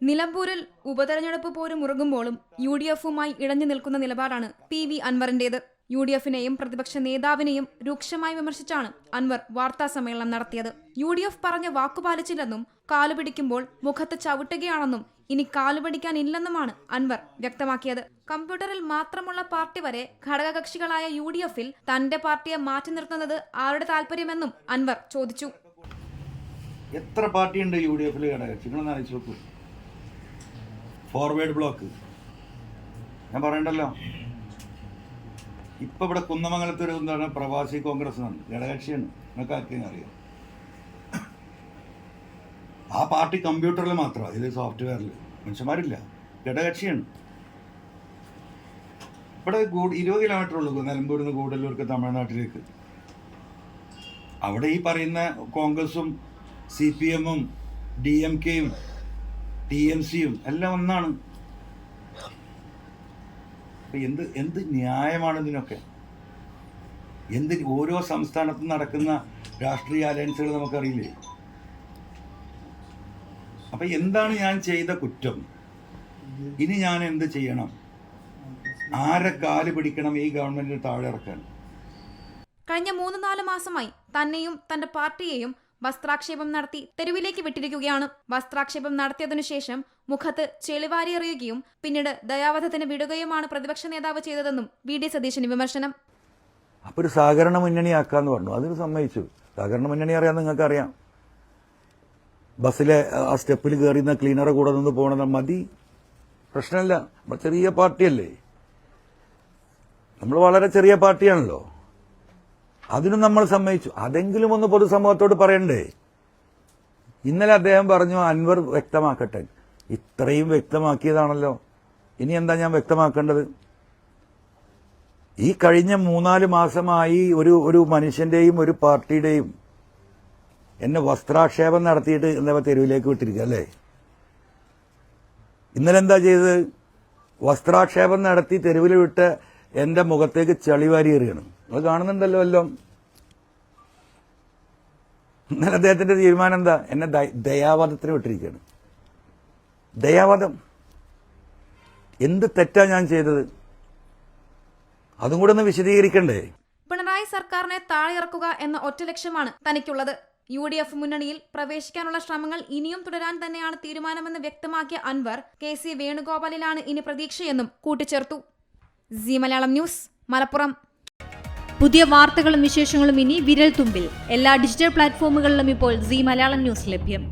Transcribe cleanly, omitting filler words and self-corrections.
നിലമ്പൂരിൽ ഉപതെരഞ്ഞെടുപ്പ് പോരും മുറുകുമ്പോഴും UDF-ഉമായി ഇടഞ്ഞു നിൽക്കുന്ന നിലപാടാണ് PV അൻവറിന്റേത്. UDF-നെയും പ്രതിപക്ഷ നേതാവിനെയും രൂക്ഷമായി വിമർശിച്ചാണ് അൻവർ വാർത്താ സമ്മേളനം നടത്തിയത്. UDF പറഞ്ഞ വാക്കുപാലിച്ചില്ലെന്നും കാലുപിടിക്കുമ്പോൾ മുഖത്ത് ചവിട്ടുകയാണെന്നും ഇനി കാലുപിടിക്കാനില്ലെന്നുമാണ് അൻവർ വ്യക്തമാക്കിയത്. കമ്പ്യൂട്ടറിൽ മാത്രമുള്ള പാർട്ടി വരെ ഘടകകക്ഷികളായ UDF-ൽ തന്റെ പാർട്ടിയെ മാറ്റി നിർത്തുന്നത് ആരുടെ താല്പര്യമെന്നും അൻവർ ചോദിച്ചു. എത്ര പാർട്ടിയുണ്ട് UDF-ൽ ഘടകകക്ഷികളെന്ന് ആലോചിച്ച് നോക്കൂ. ഫോർവേഡ് ബ്ലോക്ക് ഞാൻ പറയണ്ടല്ലോ. ഇപ്പം ഇവിടെ കുന്നമംഗലത്തൊരു എന്താണ് പ്രവാസി കോൺഗ്രസ് ആണ്, ഘടകകക്ഷിയാണ്. നിങ്ങൾക്ക് ആർക്കെങ്കിലും അറിയാം? ആ പാർട്ടി കമ്പ്യൂട്ടറിൽ മാത്രമാണ്, ഇതിൽ സോഫ്റ്റ്വെയറിൽ മനുഷ്യന്മാരില്ല, ഘടകകക്ഷിയാണ്. ഇവിടെ 20 കിലോമീറ്റർ ഉള്ളൂ നിലമ്പൂരിൽ നിന്ന് ഗൂഡല്ലൂർക്ക് തമിഴ്നാട്ടിലേക്ക്. അവിടെ ഈ പറയുന്ന കോൺഗ്രസും CPM-ഉം DMK-യും TMC-യും എല്ലാം ഒന്നാണ്. എന്ത് ന്യായമാണ് ഇതിനൊക്കെ? ഓരോ സംസ്ഥാനത്തും നടക്കുന്ന രാഷ്ട്രീയ അലയൻസുകൾ നമുക്കറിയില്ലേ? അപ്പം എന്താണ് ഞാൻ ചെയ്ത കുറ്റം? ഇനി ഞാൻ എന്ത് ചെയ്യണം? ആരെ കാല് പിടിക്കണം ഈ ഗവൺമെന്റിന് താഴെ ഇറക്കാൻ? കഴിഞ്ഞ 3-4 മാസമായി തന്നെയും തന്റെ പാർട്ടിയെയും വസ്ത്രാക്ഷേപം നടത്തി തെരുവിലേക്ക് വിട്ടിരിക്കുകയാണ്. വസ്ത്രാക്ഷേപം നടത്തിയതിനു ശേഷം മുഖത്ത് ചെളിവാരി എറിയുകയും പിന്നീട് ദയാവധത്തിന് വിടുകയുമാണ് പ്രതിപക്ഷ നേതാവ് ചെയ്തതെന്നും VD സതീശന് വിമർശനം. അപ്പോൾ ഒരു സഹകരണ മുന്നണിയാക്കാന്ന് പറഞ്ഞു, അതിന് സമ്മതിച്ചു. സഹകരണ മുന്നണി അറിയാൻ നിങ്ങൾക്ക് അറിയാം. ബസ്സിലെ ആ സ്റ്റെപ്പിൽ കയറിയുന്ന ക്ലീനറെ കൂടെ നിന്ന് പോകണത് മതി, പ്രശ്നമില്ല. നമ്മൾ ചെറിയ പാർട്ടിയല്ലേ, നമ്മൾ വളരെ ചെറിയ പാർട്ടിയാണല്ലോ. അതിനും നമ്മൾ സമ്മതിച്ചു. അതെങ്കിലും ഒന്ന് പൊതുസമൂഹത്തോട് പറയണ്ടേ? ഇന്നലെ അദ്ദേഹം പറഞ്ഞു അൻവർ വ്യക്തമാക്കട്ടെ. ഇത്രയും വ്യക്തമാക്കിയതാണല്ലോ, ഇനി എന്താ ഞാൻ വ്യക്തമാക്കേണ്ടത്? ഈ കഴിഞ്ഞ 3-4 മാസമായി ഒരു മനുഷ്യന്റെയും ഒരു പാർട്ടിയുടെയും എന്നെ വസ്ത്രാക്ഷേപം നടത്തിയിട്ട് എന്താ തെരുവിലേക്ക് വിട്ടിരിക്കുക അല്ലേ? ഇന്നലെ എന്താ ചെയ്തത്? വസ്ത്രാക്ഷേപം നടത്തി തെരുവിൽ വിട്ട് എന്റെ മുഖത്തേക്ക് ചളിവാരി എറിയണം. അത് കാണുന്നുണ്ടല്ലോ എല്ലാം. ഇന്നലെ അദ്ദേഹത്തിന്റെ തീരുമാനം എന്താ? എന്നെ ദയാവധത്തിന് വിട്ടിരിക്കുകയാണ്. ദയാവധം. എന്ത് തെറ്റാ ഞാൻ ചെയ്തത്? അതും കൂടെ ഒന്ന് വിശദീകരിക്കണ്ടേ? പിണറായി സർക്കാരിനെ താഴെയിറക്കുക എന്ന ഒറ്റ ലക്ഷ്യമാണ് തനിക്കുള്ളത്. UDF മുന്നണിയിൽ പ്രവേശിക്കാനുള്ള ശ്രമങ്ങൾ ഇനിയും തുടരാൻ തന്നെയാണ് തീരുമാനമെന്ന് വ്യക്തമാക്കിയ അൻവർ KC വേണുഗോപാലിലാണ് ഇനി പ്രതീക്ഷയെന്നും കൂട്ടിച്ചേർത്തു. Zee Malayalam news, Malappuram. പുതിയ വാർത്തകളും വിശേഷങ്ങളും ഇനി വിരൽ തുമ്പിൽ. എല്ലാ ഡിജിറ്റൽ പ്ലാറ്റ്ഫോമുകളിലും ഇപ്പോൾ സീ മലയാളം ന്യൂസ് ലഭ്യം.